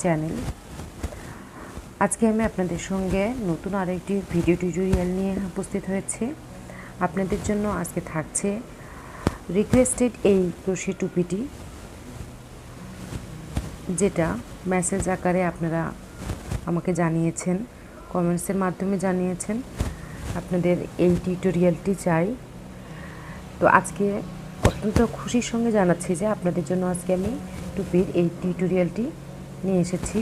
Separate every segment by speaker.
Speaker 1: Channel. আজকে আমি আপনাদের সঙ্গে নতুন আরেকটি ভিডিও টিউটোরিয়াল নিয়ে উপস্থিত হয়েছি। আপনাদের জন্য আজকে থাকছে রিকোয়েস্টেড এই ক্রোশে টুপিটি, যেটা মেসেজ আকারে আপনারা আমাকে জানিয়েছেন, কমেন্টসের মাধ্যমে জানিয়েছেন আপনাদের এই টিউটোরিয়ালটি চাই। তো আজকে অত্যন্ত খুশির সঙ্গে জানাচ্ছি যে আপনাদের জন্য আজকে আমি টুপির এই টিউটোরিয়ালটি নিয়ে এসেছি।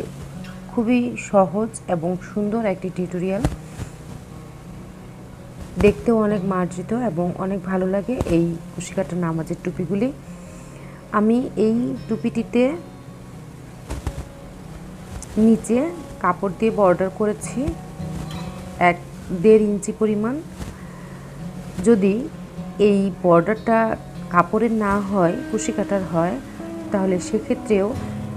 Speaker 1: খুবই সহজ এবং সুন্দর একটি টিউটোরিয়াল, দেখতেও অনেক মার্জিত এবং অনেক ভালো লাগে এই কুশি কাটা নামাজের টুপিগুলি। আমি এই টুপিটিতে নিচে কাপড় দিয়ে বর্ডার করেছি 1.5 ইঞ্চি পরিমাণ। যদি এই বর্ডারটা কাপড়ের না হয়, কুশি কাটার হয়, তাহলে সেক্ষেত্রেও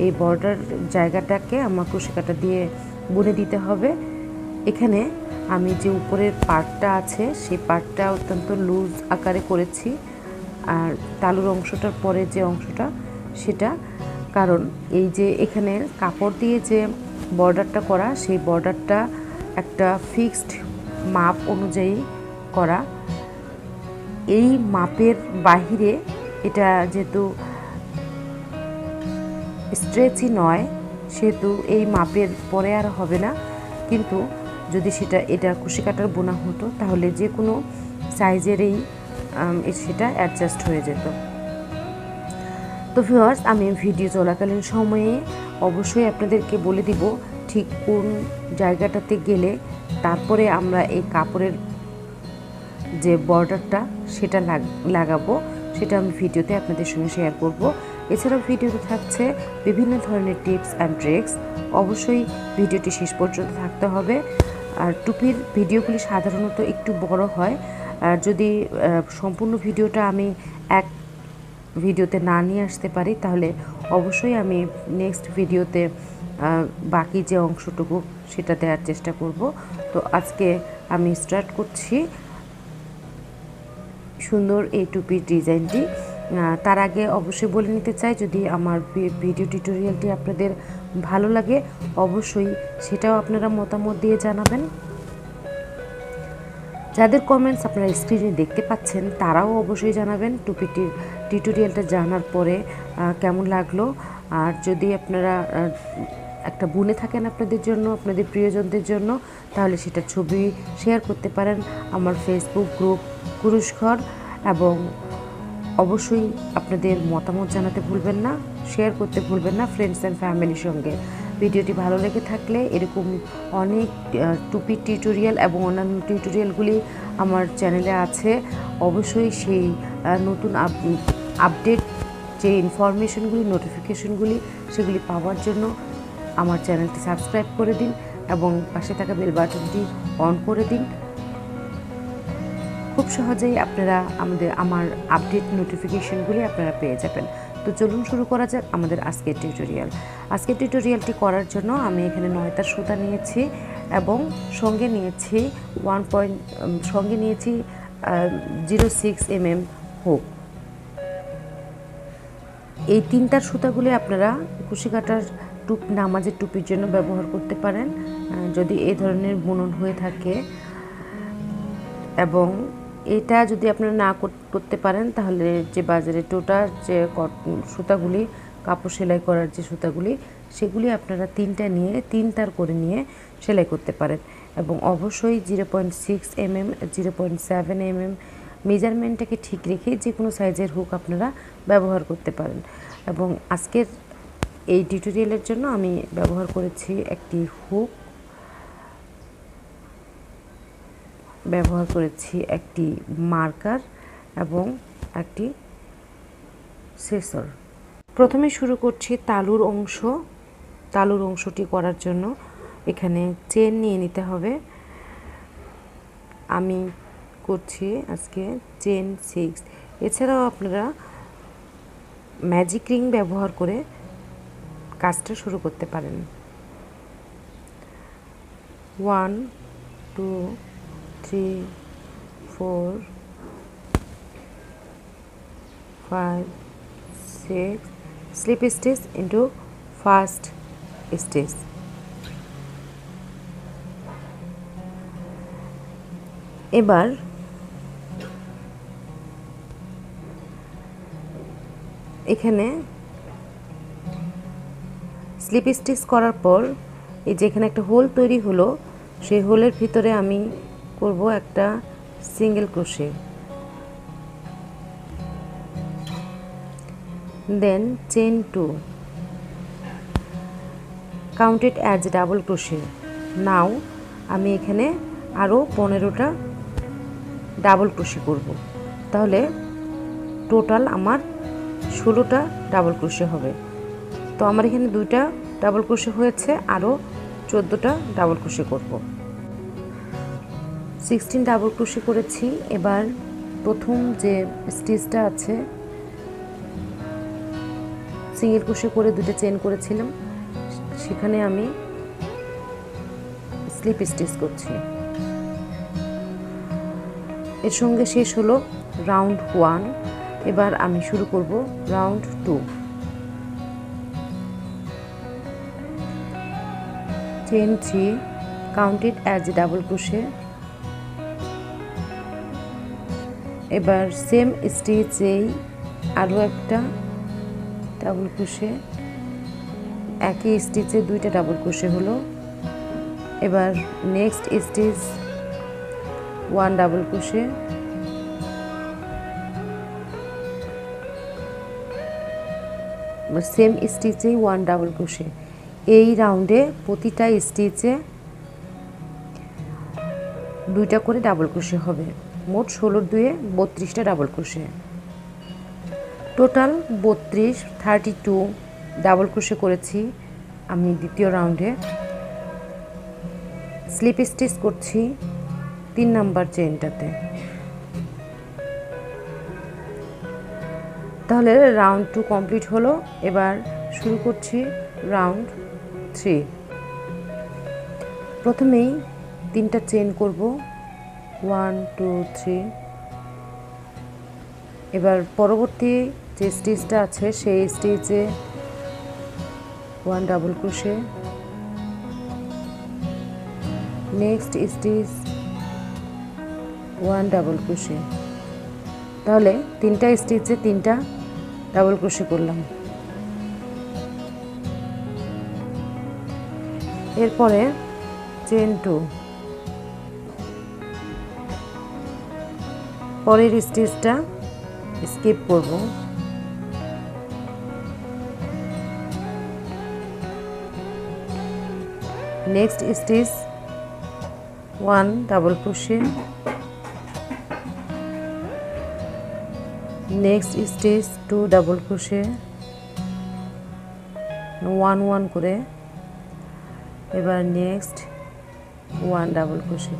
Speaker 1: এই বর্ডার জায়গাটাকে আমার কুশি কাটা দিয়ে বুনে দিতে হবে। এখানে আমি যে উপরের পার্টটা আছে সেই পার্টটা অত্যন্ত লুজ আকারে করেছি, আর তালুর অংশটার পরে যে অংশটা সেটা, কারণ এই যে এখানে কাপড় দিয়ে যে বর্ডারটা করা, সেই বর্ডারটা একটা ফিক্সড মাপ অনুযায়ী করা। এই মাপের বাহিরে এটা যেহেতু স্ট্রেচই নয়, সেহেতু এই মাপের পরে আর হবে না। কিন্তু যদি এটা কুশি কাটার বোনা হতো তাহলে যে কোনো সাইজেরই সেটা অ্যাডজাস্ট হয়ে যেত। তো ভিউয়ার্স, আমি ভিডিও চলাকালীন সময়ে অবশ্যই আপনাদেরকে বলে দিব ঠিক কোন জায়গাটাতে গেলে তারপরে আমরা এই কাপড়ের যে বর্ডারটা সেটা লাগাবো, সেটা আমি ভিডিওতে আপনাদের সঙ্গে শেয়ার করব। এছাড়াও ভিডিওতে থাকছে বিভিন্ন ধরনের টিপস অ্যান্ড ট্রিক্স। অবশ্যই ভিডিওটি শেষ পর্যন্ত থাকতে হবে। আর টুপির ভিডিওগুলি সাধারণত একটু বড় হয়, আর যদি সম্পূর্ণ ভিডিওটা আমি এক ভিডিওতে না নিয়ে আসতে পারি তাহলে অবশ্যই আমি নেক্সট ভিডিওতে বাকি যে অংশটুকু সেটা দেওয়ার চেষ্টা করব। তো আজকে আমি স্টার্ট করছি সুন্দর এই টুপির ডিজাইনটি। তার আগে অবশ্যই বলে নিতে চাই, যদি আমার ভিডিও টিউটোরিয়ালটি আপনাদের ভালো লাগে অবশ্যই সেটাও আপনারা মতামত দিয়ে জানাবেন। যাদের কমেন্টস আপনারা স্ক্রিনে দেখতে পাচ্ছেন তারাও অবশ্যই জানাবেন টুপিটির টিউটোরিয়ালটা জানার পরে কেমন লাগলো। আর যদি আপনারা একটা বুনে থাকেন আপনাদের জন্য, আপনাদের প্রিয়জনদের জন্য, তাহলে সেটা ছবি শেয়ার করতে পারেন আমার ফেসবুক গ্রুপ কুরুশ ঘর, এবং অবশ্যই আপনাদের মতামত জানাতে ভুলবেন না, শেয়ার করতে ভুলবেন না ফ্রেন্ডস অ্যান্ড ফ্যামিলির সঙ্গে। ভিডিওটি ভালো লেগে থাকলে এরকম অনেক টুপি টিউটোরিয়াল এবং অন্যান্য টিউটোরিয়ালগুলি আমার চ্যানেলে আছে। অবশ্যই সেই নতুন আপডেট যে ইনফরমেশনগুলি, নোটিফিকেশনগুলি, সেগুলি পাওয়ার জন্য আমার চ্যানেলটি সাবস্ক্রাইব করে দিন এবং পাশে থাকা বেল বাটনটি অন করে দিন। খুব সহজেই আপনারা আমার আপডেট নোটিফিকেশনগুলি আপনারা পেয়ে যাবেন। তো চলুন শুরু করা যাক আমাদের আজকের টিউটোরিয়াল। আজকের টিউটোরিয়ালটি করার জন্য আমি এখানে 9 তার সুতা নিয়েছি এবং সঙ্গে নিয়েছি 0.6 mm হুক। এই 3 তার সুতাগুলি আপনারা কুশি কাটার নামাজের টুপির জন্য ব্যবহার করতে পারেন যদি এই ধরনের বুনন হয়ে থাকে। এবং এটা যদি আপনারা না করতে পারেন তাহলে যে বাজারে টোটার যে সুতাগুলি, কাপড় সেলাই করার যে সুতাগুলি, সেগুলি আপনারা 3 তার করে নিয়ে সেলাই করতে পারেন। এবং অবশ্যই 0.6 mm 0.7 mm মেজারমেন্টটাকে ঠিক রেখে যে কোনো সাইজের হুক আপনারা ব্যবহার করতে পারেন। এবং আজকের এই টিউটোরিয়ালের জন্য আমি ব্যবহার করেছি একটি হুক, ব্যবহার করেছি একটি মার্কার এবং একটি সেসর। প্রথমে শুরু করছি তালুর অংশটি করার জন্য এখানে চেন নিয়ে নিতে হবে। আমি করছি আজকে চেন 6। এছাড়াও আপনারা ম্যাজিক রিং ব্যবহার করে কাজটা শুরু করতে পারেন। 1 2 3 4 5 6 slip stitch into first stitch. এবার এখানে স্লিপ স্টিচ করার পর এই যে এখানে একটা হোল তৈরি হলো, সেই হোলের ভিতরে আমি করব একটা single crochet, then chain 2, count it as double crochet. Now আমি এখানে আরও 15টা ডাবল ক্রোশে করব, তাহলে টোটাল আমার 16টা ডাবল ক্রোশে হবে। তো আমার এখানে 2টা ডাবল ক্রোশে হয়েছে, আরও 14টা ডাবল ক্রোশে করব। 16 ডাবল ক্রোশে করেছি। এবার প্রথম যে স্টিচটা আছে সিঙ্গেল ক্রোশে করে 2টা চেন করেছিলাম, সেখানে আমি স্লিপ স্টিচ করছি। এর সঙ্গে শেষ হলো রাউন্ড 1। এবার আমি শুরু করব round 2। Chain 3, count it as a double crochet. এবার সেম স্টিচেই আরও একটা ডাবল ক্রোশে, একই স্টিচে 2টা ডাবল ক্রোশে হলো। এবার next stitch 1 double crochet, same স্টিচেই 1 ডাবল ক্রোশে। এই রাউন্ডে প্রতিটা স্টিচে 2টা করে ডাবল ক্রোশে হবে। মোট 16 2 32টা double crochet, total 32 double crochet করেছি আমি দ্বিতীয় রাউন্ডে। স্লিপ স্টিচ করছি 3 নাম্বার চেনটাতে। তাহলে রাউন্ড 2 কমপ্লিট হলো। এবার শুরু করছি রাউন্ড 3। প্রথমেই 3টা চেন করব, 1 2 3। এবার পরবর্তী যে স্টিচটা আছে সেই স্টিচে 1 double crochet, next stitch 1 double crochet. তাহলে 3টা স্টিচে 3টা ডাবল ক্রোশে করলাম। এরপরে চেন 2, পরের স্টিচটা স্কিপ করব। Next stitch 1 double crochet, next stitch 2 double crochet, 1 1 করে। এবার নেক্সট 1 ডাবল ক্রোশে।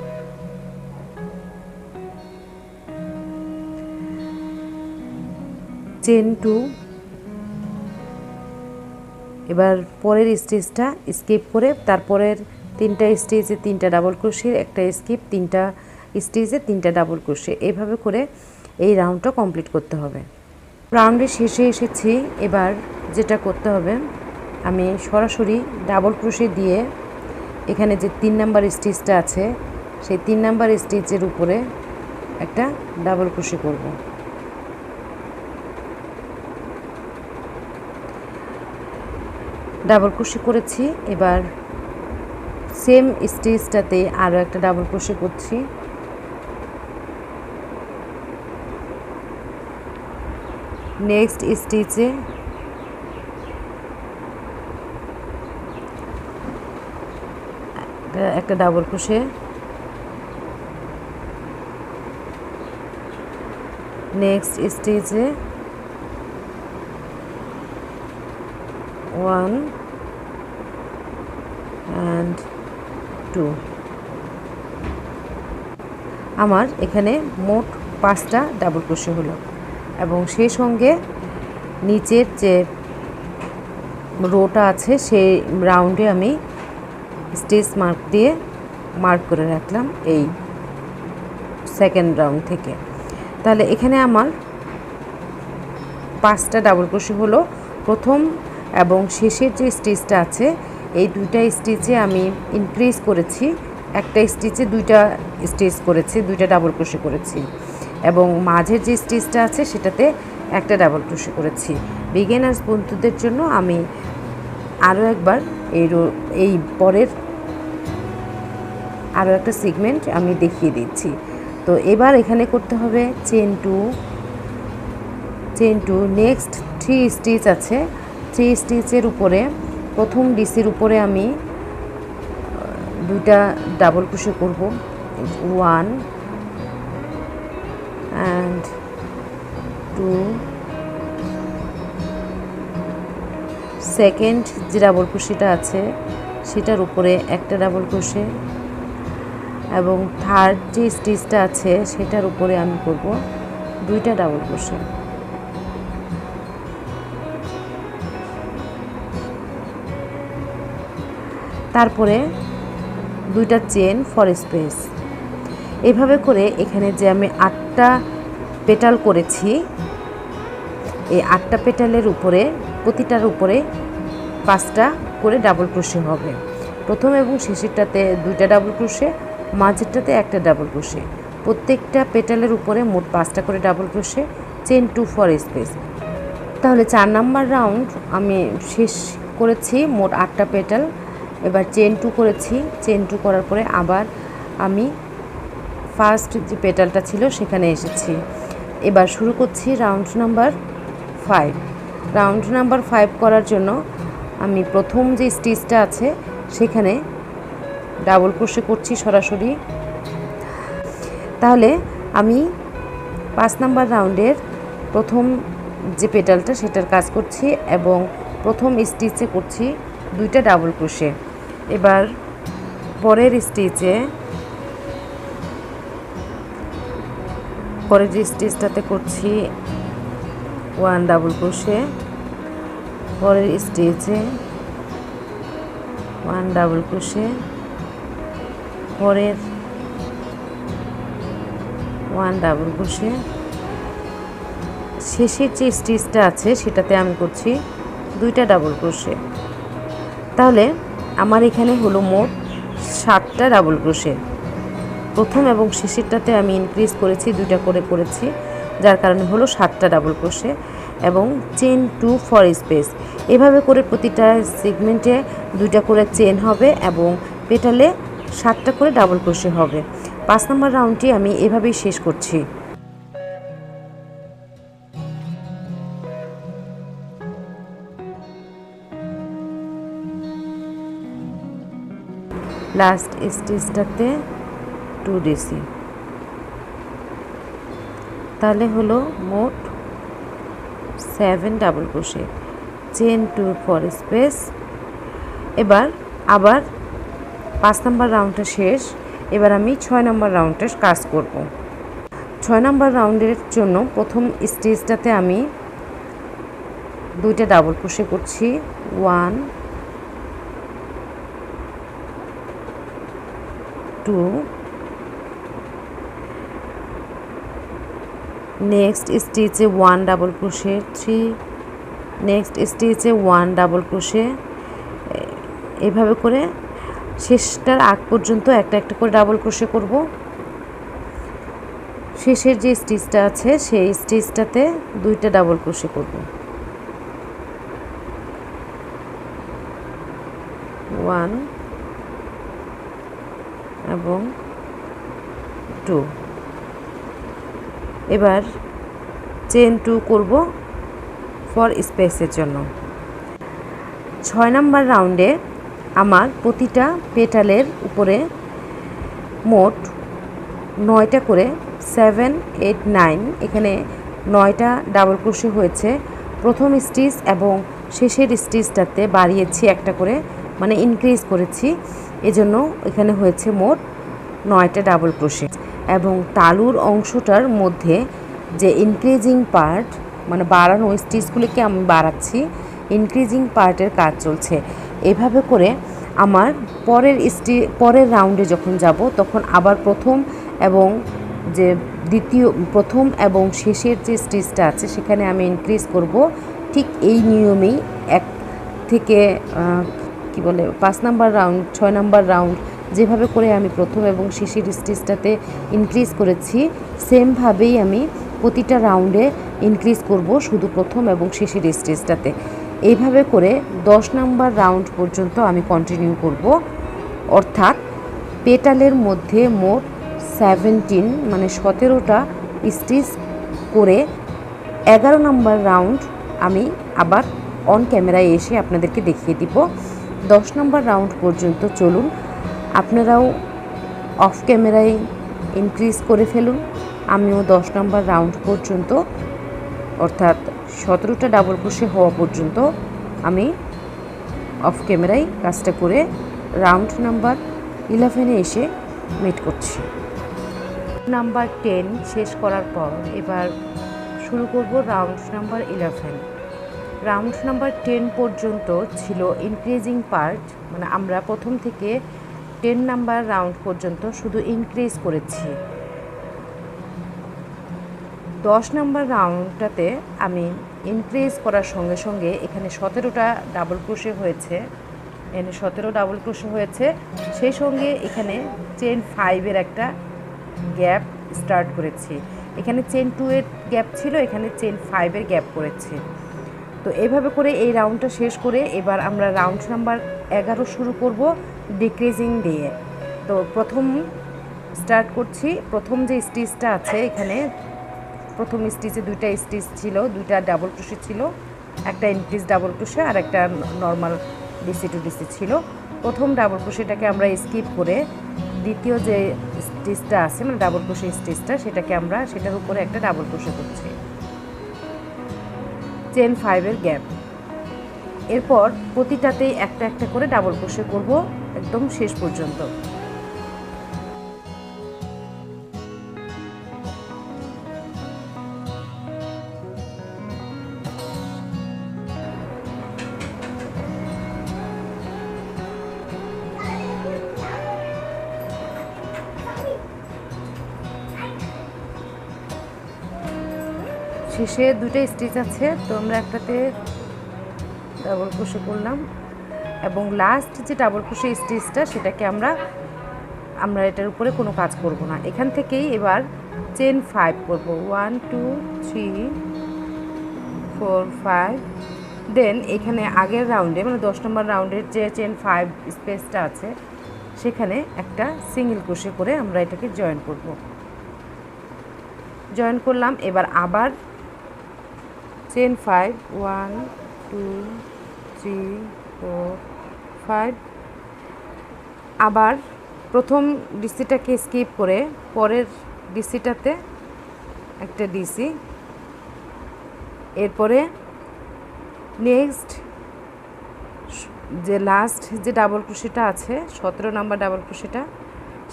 Speaker 1: চেন 2। এবার পরের স্টিচটা স্কিপ করে তারপরের 3টা স্টিচে 3টা ডাবল ক্রোশে, একটা স্কিপ, 3টা স্টিচে 3টা ডাবল ক্রোশে। এইভাবে করে এই রাউন্ডটা কমপ্লিট করতে হবে। রাউন্ডের শেষে এসেছি। এবার যেটা করতে হবে, আমি সরাসরি ডাবল ক্রোশে দিয়ে এখানে যে 3 নাম্বার স্টিচটা আছে সেই 3 নাম্বার স্টিচের উপরে একটা ডাবল ক্রোশে করব। ডাবল ক্রোশে করেছি। এবার সেম স্টিচটাতে আরও একটা ডাবল ক্রোশে করছি। নেক্সট স্টিচে একটা ডাবল ক্রোশে, নেক্সট স্টিচে 1 and 2। আমার এখানে মোট 5টা ডাবল ক্রোশে হলো এবং সেই সঙ্গে নিচের যে রোটা আছে সেই রাউন্ডে আমি স্টিচ মার্ক দিয়ে মার্ক করে রাখলাম এই সেকেন্ড রাউন্ড থেকে। তাহলে এখানে আমার 5টা ডাবল ক্রোশে হলো। প্রথম এবং শেষের যে স্টিচটা আছে এই দুইটা স্টিচে আমি ইনক্রিজ করেছি, একটা স্টিচে দুইটা স্টিচ করেছি, দুইটা ডাবল ক্রোশে করেছি এবং মাঝের যে স্টিচটা আছে সেটাতে একটা ডাবল ক্রোশে করেছি। বিগিনার্স বন্ধুদের জন্য আমি আরও একবার এই পরের আরও একটা সেগমেন্ট আমি দেখিয়ে দিচ্ছি। তো এবার এখানে করতে হবে চেন টু, নেক্সট 3 স্টিচ আছে, 3 স্টিচের উপরে প্রথম ডিসির উপরে আমি দুইটা ডাবল ক্রোশে করব, 1 and 2, সেকেন্ড যে ডাবল ক্রোশেটা আছে সেটার উপরে একটা ডাবল ক্রোশে এবং থার্ড যে স্টিচটা আছে সেটার উপরে আমি করব দুইটা ডাবল ক্রোশে। তারপরে দুইটা চেন ফর স্পেস। এভাবে করে এখানে যে আমি 8টা পেটাল করেছি, এই 8টা পেটালের উপরে প্রতিটার উপরে 5টা করে ডাবল ক্রোশে হবে। প্রথম এবং শেষেরটাতে দুইটা ডাবল ক্রোশে, মাঝেরটাতে একটা ডাবল ক্রোশে। প্রত্যেকটা পেটালের উপরে মোট 5টা করে double crochet, chain 2 for space. তাহলে 4 নাম্বার রাউন্ড আমি শেষ করেছি, মোট 8টা পেটাল। এবার চেন 2 করেছি, চেন 2 করার পরে আবার আমি ফার্স্ট যে পেটালটা ছিল সেখানে এসেছি। এবার শুরু করছি রাউন্ড নাম্বার 5। রাউন্ড নাম্বার 5 করার জন্য আমি প্রথম যে স্টিচটা আছে সেখানে ডাবল ক্রোশে করছি সরাসরি। তাহলে আমি 5 নাম্বার রাউন্ডের প্রথম যে পেটালটা সেটার কাজ করছি এবং প্রথম স্টিচে করছি দুইটা ডাবল ক্রোশে। এবার পরের যে স্টিচটাতে করছি 1 ডাবল ক্রোশে, পরের স্টিচে 1 ডাবল ক্রোশে, পরের 1 ডাবল ক্রোশে, শেষের যে স্টিচটা আছে সেটাতে আমি করছি দুইটা ডাবল ক্রোশে। তাহলে আমার এখানে হলো মোট 7টা ডাবল ক্রোশে। প্রথম এবং শেষেরটাতে আমি ইনক্রিজ করেছি, দুইটা করে করেছি, যার কারণে হলো 7টা ডাবল ক্রোশে এবং চেন 2 ফর স্পেস। এভাবে করে প্রতিটা সেগমেন্টে দুইটা করে চেন হবে এবং পেটালে 7টা করে ডাবল ক্রোশে হবে। 5 নম্বর রাউন্ডটি আমি এভাবেই শেষ করছি। লাস্ট স্টিচটাতে 2 ডিসি, তাহলে হলো মোট 7 double crochet, chain 2 for space. এবার আবার 5 নম্বর রাউন্ডটা শেষ। এবার আমি 6 নম্বর রাউন্ডের কাজ করব। 6 নম্বর রাউন্ডের জন্য প্রথম স্টিচটাতে আমি দুইটা ডাবল ক্রোশে করছি, 1 2, নেক্সট স্টিচে 1 ডাবল ক্রোশে, 3, নেক্সট স্টিচে 1 ডাবল ক্রোশে। এভাবে করে শেষটার আগ পর্যন্ত একটা একটা করে ডাবল ক্রোশে করব। শেষের যে স্টিচটা আছে সেই স্টিচটাতে দুইটা ডাবল ক্রোশে করব, 1 এবং 2। এবার চেন 2 করব ফর স্পেসের জন্য। 6 নম্বর রাউন্ডে আমার প্রতিটা পেটালের উপরে মোট 9টা করে 7, 8, 9 এখানে 9টা ডাবল ক্রোশে হয়েছে। প্রথম স্টিচ এবং শেষের স্টিচটাতে বাড়িয়েছি একটা করে, মানে ইনক্রিজ করেছি, এজন্য এখানে হয়েছে মোট 9টা ডাবল ক্রোশে। এবং তালুর অংশটার মধ্যে যে ইনক্রিজিং পার্ট, মানে বাড়ানো স্টিচগুলিকে আমি বাড়াচ্ছি, ইনক্রিজিং পার্টের কাজ চলছে। এভাবে করে আমার পরের রাউন্ডে যখন যাব তখন আবার প্রথম এবং শেষের যে স্টিচটা আছে সেখানে আমি ইনক্রিজ করব। ঠিক এই নিয়মেই 1 থেকে কি বলে 5 নাম্বার রাউন্ড, 6 নাম্বার রাউন্ড যেভাবে করে আমি প্রথম এবং শেষের স্টিচটাতে ইনক্রিজ করেছি, সেমভাবেই আমি প্রতিটা রাউন্ডে ইনক্রিজ করব শুধু প্রথম এবং শেষের স্টিচটাতে। এইভাবে করে 10 নাম্বার রাউন্ড পর্যন্ত আমি কন্টিনিউ করব। অর্থাৎ পেটালের মধ্যে মোট 17 মানে 17টা স্টিচ করে 11 নাম্বার রাউন্ড আমি আবার অন ক্যামেরায় এসে আপনাদেরকে দেখিয়ে দিব। 10 নাম্বার রাউন্ড পর্যন্ত চলুন, আপনারাও অফ ক্যামেরায় ইনক্রিজ করে ফেলুন। আমিও 10 নাম্বার রাউন্ড পর্যন্ত অর্থাৎ 17টা ডাবল ক্রোশে হওয়া পর্যন্ত আমি অফ ক্যামেরায় কাজটা করে রাউন্ড নাম্বার 11-এ এসে মিট করছি। নাম্বার 10 শেষ করার পর এবার শুরু করব রাউন্ড নাম্বার 11। রাউন্ড নাম্বার 10 পর্যন্ত ছিল ইনক্রিজিং পার্ট, মানে আমরা প্রথম থেকে 10 নাম্বার রাউন্ড পর্যন্ত শুধু ইনক্রিজ করেছি। 10 নাম্বার রাউন্ডটাতে আমি ইনক্রিজ করার সঙ্গে সঙ্গে এখানে 17টা ডাবল ক্রোশে হয়েছে, এখানে 17 ডাবল ক্রোশে হয়েছে, সেই সঙ্গে এখানে চেন 5-এর একটা গ্যাপ স্টার্ট করেছি। এখানে চেন 2-এর গ্যাপ ছিল, এখানে চেন 5-এর গ্যাপ করেছি। তো এইভাবে করে এই রাউন্ডটা শেষ করে এবার আমরা রাউন্ড নাম্বার 11 শুরু করব ডিক্রিজিং দিয়ে। তো প্রথম স্টার্ট করছি, প্রথম যে স্টিচটা আছে এখানে প্রথম স্টিচে 2টা স্টিচ ছিল, 2টা ডাবল ক্রোশে ছিল, একটা ইনক্রিজ ডাবল ক্রোশে আর একটা নর্মাল ডিসি টু ডিসি ছিল। প্রথম ডাবল ক্রোশেটাকে আমরা স্কিপ করে দ্বিতীয় যে স্টিচটা আছে মানে ডাবল ক্রোশে স্টিচটা সেটাকে আমরা সেটার উপরে একটা ডাবল ক্রোশে করছি, চেন 5-এর গ্যাপ। এরপর প্রতিটাতেই একটা একটা করে ডাবল ক্রোশে করব একদম শেষ পর্যন্ত। শেষে 2টা স্টিচ আছে, তো আমরা একটাতে ডাবল ক্রোশে করলাম এবং লাস্ট যে ডাবল ক্রোশে স্টিচটা সেটাকে আমরা এটার উপরে কোনো কাজ করব না। এখান থেকেই এবার চেন 5 করব, 1 2 3 4 5। দেন এখানে আগের রাউন্ডে মানে 10 নম্বর রাউন্ডের যে চেন 5 স্পেসটা আছে সেখানে একটা সিঙ্গেল ক্রোশে করে আমরা এটাকে জয়েন করব। জয়েন করলাম, এবার আবার চেন 5 1 2 3 4 5। আবার প্রথম ডিসিটাকে স্কিপ করে পরের ডিসিটাতে একটা ডিসি, এরপরে নেক্সট যে লাস্ট যে ডাবল ক্রোশেটা আছে 17 নাম্বার ডাবল ক্রোশেটা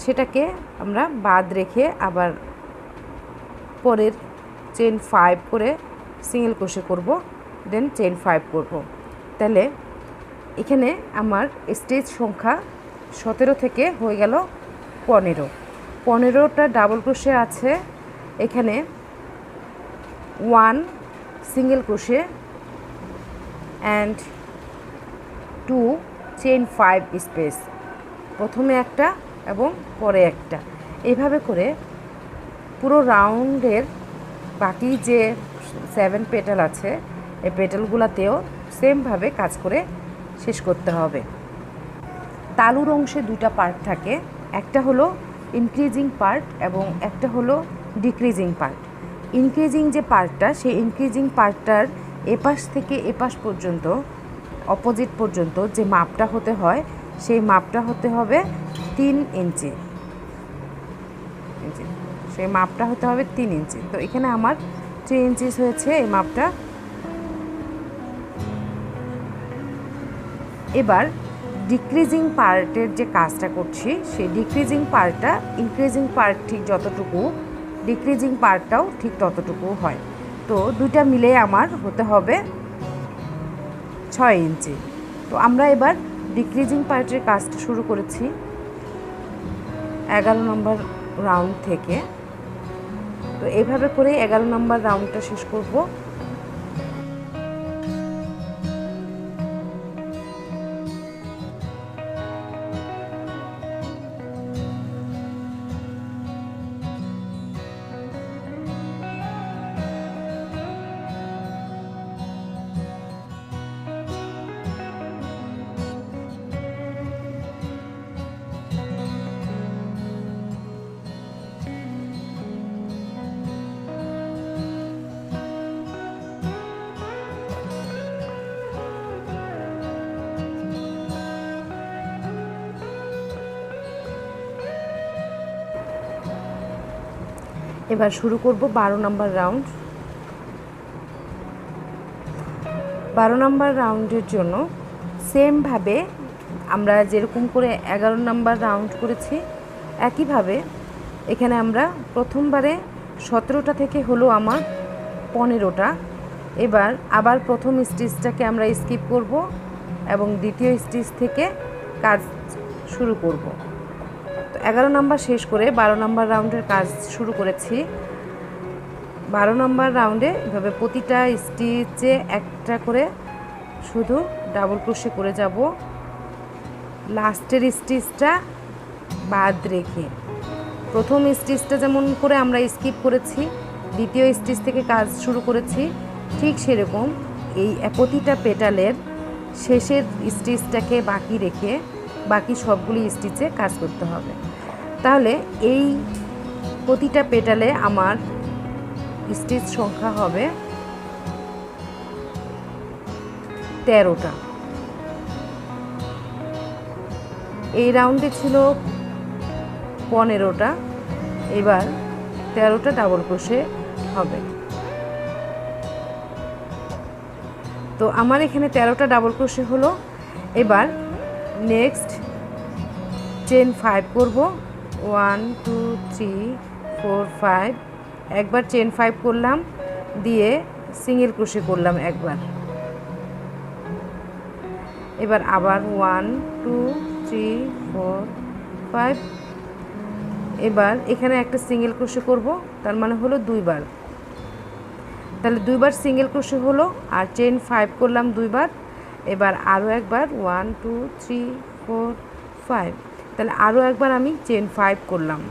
Speaker 1: সেটাকে আমরা বাদ রেখে আবার পরের চেন 5 করে সিঙ্গেল ক্রোশে করব, দেন চেন 5 করব। তাহলে এখানে আমার স্টেজ সংখ্যা 17 থেকে হয়ে গেল 15টা ডাবল ক্রোশে আছে। এখানে 1 single crochet and 2 chain 5 space, প্রথমে একটা এবং পরে একটা। এইভাবে করে পুরো রাউন্ডের বাকি যে 7 পেটাল আছে এই পেটালগুলোতেও সেমভাবে কাজ করে শেষ করতে হবে। তালুর অংশে 2টা পার্ট থাকে, একটা হলো ইনক্রিজিং পার্ট এবং একটা হলো ডিক্রিজিং পার্ট। ইনক্রিজিং যে পার্টটা সেই ইনক্রিজিং পার্টটার এপাশ থেকে এপাশ পর্যন্ত অপোজিট পর্যন্ত যে মাপটা হতে হয় সেই মাপটা হতে হবে 3 ইঞ্চি, সেই মাপটা হতে হবে 3 ইঞ্চি। তো এখানে আমার 3 ইঞ্চিস হয়েছে এই মাপটা। এবার ডিক্রিজিং পার্টের যে কাজটা করছি সেই ডিক্রিজিং পার্টটা ইনক্রিজিং পার্ট ঠিক যতটুকু ডিক্রিজিং পার্টটাও ঠিক ততটুকু হয়। তো দুইটা মিলে আমার হতে হবে 6 ইঞ্চি। তো আমরা এবার ডিক্রিজিং পার্টের কাজটা শুরু করেছি 11 নম্বর রাউন্ড থেকে। তো এইভাবে করে 11 নম্বর রাউন্ডটা শেষ করব। এবার শুরু করব 12 নম্বর রাউন্ড। 12 নম্বর রাউন্ডের জন্য সেমভাবে আমরা যেরকম করে 11 নম্বর রাউন্ড করেছি একইভাবে এখানে আমরা প্রথমবারে 17টা থেকে হলো আমার 15টা। এবার আবার প্রথম স্টিচটাকে আমরা স্কিপ করব এবং দ্বিতীয় স্টিচ থেকে কাজ শুরু করব। তো 11 নম্বর শেষ করে 12 নম্বর রাউন্ডের কাজ শুরু করেছি। 12 নম্বর রাউন্ডে এভাবে প্রতিটা স্টিচে একটা করে শুধু ডাবল ক্রোশে করে যাব, লাস্টের স্টিচটা বাদ রেখে। প্রথম স্টিচটা যেমন করে আমরা স্কিপ করেছি, দ্বিতীয় স্টিচ থেকে কাজ শুরু করেছি, ঠিক সেরকম এই প্রতিটা পেটালের শেষের স্টিচটাকে বাকি রেখে বাকি সবগুলি স্টিচে কাজ করতে হবে। তাহলে এই প্রতিটা পেটালে আমার স্টিচ সংখ্যা হবে 13টা। এই রাউন্ডে ছিল 15টা, এবার 13টা ডাবল ক্রোশে হবে। তো আমার এখানে 13টা ডাবল ক্রোশে হলো। এবার নেক্সট চেন 5 করব, 1 2 3 4 5, একবার চেন 5 করলাম, দিয়ে সিঙ্গেল ক্রোশে করলাম একবার। এবার আবার 1 2 3 4 5, এবার এখানে একটা সিঙ্গেল ক্রোশে করব, তার মানে হলো দুইবার। তাহলে দুইবার সিঙ্গেল ক্রোশে হলো, আর চেন 5 করলাম দুইবার। এবার আরও একবার 1 2 3 4 5, তাহলে আরও একবার আমি চেন 5 করলাম।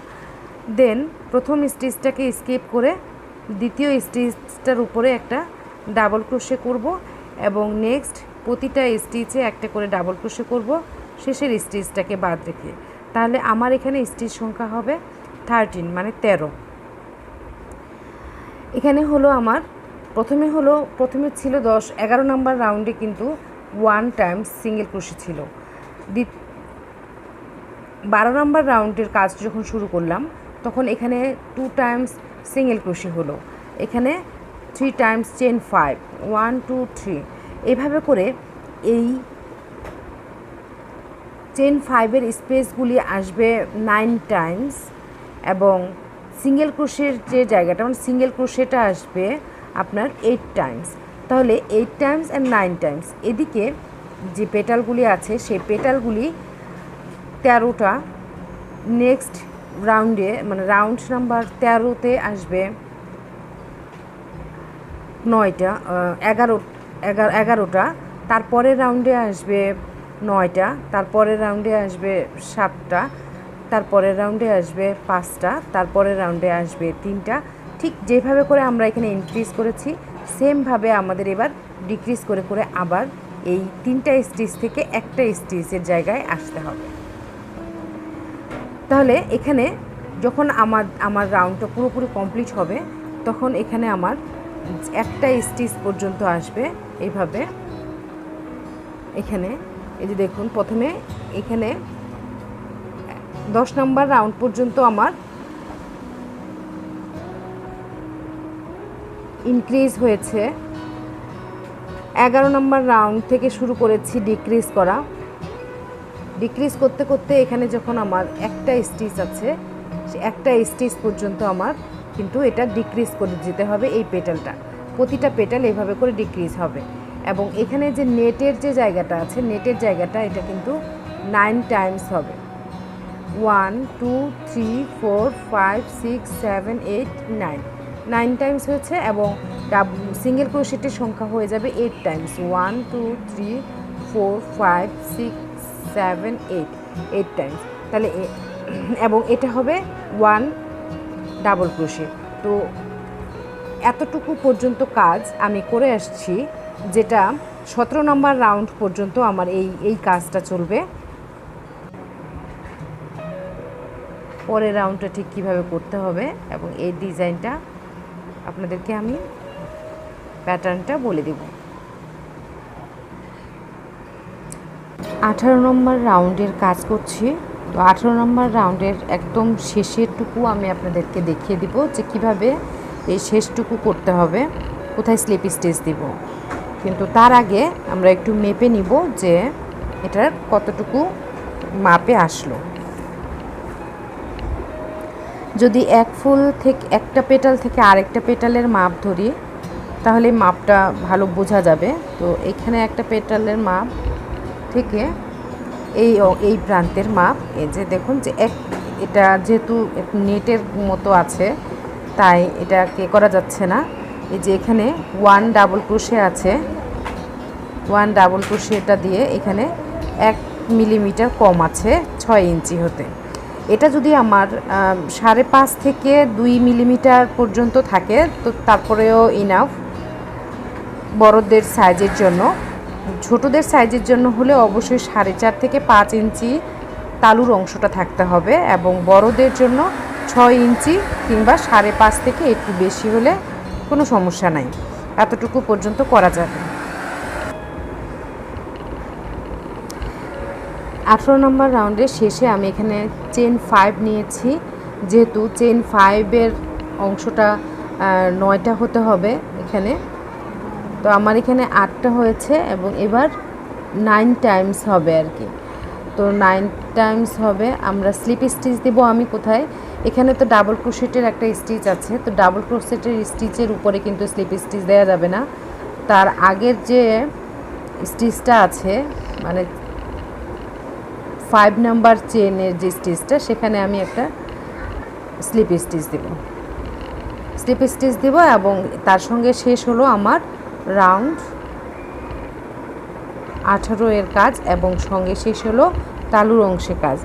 Speaker 1: দেন প্রথম স্টিচটাকে স্কিপ করে দ্বিতীয় স্টিচটার উপরে একটা ডাবল ক্রোশে করব এবং নেক্সট প্রতিটা স্টিচে একটা করে ডাবল ক্রোশে করব শেষের স্টিচটাকে বাদ রেখে। তাহলে আমার এখানে স্টিচ সংখ্যা হবে 13, মানে 13। এখানে হলো আমার প্রথমে ছিল 11 নম্বর রাউন্ডে কিন্তু 1 টাইমস সিঙ্গেল ক্রোশে ছিল। 12 নম্বর রাউন্ডের কাজ যখন শুরু করলাম তখন এখানে 2 টাইমস সিঙ্গেল ক্রোশে হলো, এখানে 3 টাইমস চেন 5, 1 2 3, এভাবে করে এই চেন 5-এর স্পেসগুলি আসবে 9 টাইমস এবং সিঙ্গেল ক্রোশের যে জায়গাটা মানে সিঙ্গেল ক্রোশেটা আসবে আপনার 8 টাইমস। তাহলে 8 টাইমস অ্যান্ড 9 টাইমস। এদিকে যে পেটালগুলি আছে সেই পেটালগুলি 13টা। নেক্সট রাউন্ডে মানে রাউন্ড নাম্বার 13তে আসবে 9টা 11টা, তারপরের রাউন্ডে আসবে 9টা, তারপরের রাউন্ডে আসবে 7টা, তারপরের রাউন্ডে আসবে 5টা, তারপরের রাউন্ডে আসবে 3টা। ঠিক যেভাবে করে আমরা এখানে ইনক্রিজ করেছি সেমভাবে আমাদের এবার ডিক্রিজ করে করে আবার এই 3টা স্টিচ থেকে একটা স্টিচের জায়গায় আসতে হবে। তাহলে এখানে যখন আমার রাউন্ডটা পুরোপুরি কমপ্লিট হবে তখন এখানে আমার একটা স্টিচ পর্যন্ত আসবে এইভাবে। এখানে এই যে দেখুন প্রথমে এখানে 10 নম্বর রাউন্ড পর্যন্ত আমার ইনক্রিজ হয়েছে। 11 নম্বর রাউন্ড থেকে শুরু করেছি ডিক্রিজ করা। ডিক্রিজ করতে করতে এখানে যখন আমার একটা স্টিচ আছে সে একটা স্টিচ পর্যন্ত আমার কিন্তু এটা ডিক্রিজ করে যেতে হবে। এই পেটালটা প্রতিটা পেটাল এইভাবে করে ডিক্রিজ হবে এবং এখানে যে নেটের যে জায়গাটা আছে নেটের জায়গাটা এটা কিন্তু 9 টাইমস হবে। 1 2 3 4 5 6 7 8 9, 9 টাইমস হয়েছে এবং সিঙ্গেল ক্রোশেটের সংখ্যা হয়ে যাবে 8 টাইমস। 1 2 3 4 5 6 7 8 টাইমস। তাহলে এবং এটা হবে 1 ডাবল ক্রোশে। তো এতটুকু পর্যন্ত কাজ আমি করে আসছি, যেটা 17 নম্বর রাউন্ড পর্যন্ত আমার এই কাজটা চলবে। পরের রাউন্ডটা ঠিক কীভাবে করতে হবে এবং এই ডিজাইনটা আপনাদেরকে আমি প্যাটার্নটা বলে দেব। 18 নম্বর রাউন্ডের কাজ করছি। তো 18 নম্বর রাউন্ডের একদম শেষেরটুকু আমি আপনাদেরকে দেখিয়ে দিব যে কিভাবে এই শেষটুকু করতে হবে, কোথায় স্লিপ স্টিচ দিব। কিন্তু তার আগে আমরা একটু মেপে নিব যে এটার কতটুকু মাপে আসলো। যদি এক ফুল থেকে একটা পেটাল থেকে আরেকটা পেটালের মাপ ধরি তাহলে মাপটা ভালো বোঝা যাবে। তো এখানে একটা পেটালের মাপ থেকে এই প্রান্তের মাপ, এই যে দেখুন যে এটা যেহেতু নেটের মতো আছে তাই এটাকে করা যাচ্ছে না। এই যে এখানে 1 ডাবল ক্রোশে আছে, 1 ডাবল ক্রোশেটা দিয়ে এখানে 1 মিলিমিটার কম আছে 6 ইঞ্চি হতে। এটা যদি আমার 5.5 থেকে 2 মিলিমিটার পর্যন্ত থাকে তো তারপরেও ইনাফ বড়দের সাইজের জন্য। ছোটদের সাইজের জন্য হলে অবশ্যই 4.5 থেকে 5 ইঞ্চি তালুর অংশটা থাকতে হবে, এবং বড়দের জন্য 6 ইঞ্চি কিংবা 5.5 থেকে একটু বেশি হলে কোনো সমস্যা নাই, এতটুকু পর্যন্ত করা যাবে। 18 নম্বর রাউন্ডের শেষে আমি এখানে চেন 5 নিয়েছি, যেহেতু চেন 5-এর অংশটা 9টা হতে হবে এখানে। তো আমার এখানে 8টা হয়েছে এবং এবার 9 টাইমস হবে আর কি। তো 9 টাইমস হবে। আমরা স্লিপ স্টিচ দেবো আমি কোথায়, এখানে তো ডাবল ক্রোশেটের একটা স্টিচ আছে, তো ডাবল ক্রোশেটের স্টিচের উপরে কিন্তু স্লিপ স্টিচ দেওয়া যাবে না। তার আগের যে স্টিচটা আছে মানে 5 নাম্বার চেনের যে স্টিচটা, সেখানে আমি একটা স্লিপ স্টিচ দেব এবং তার সঙ্গে শেষ হলো আমার রাউন্ড 18 এর কাজ এবং সঙ্গে শেষ হলো তালুর অংশে কাজ।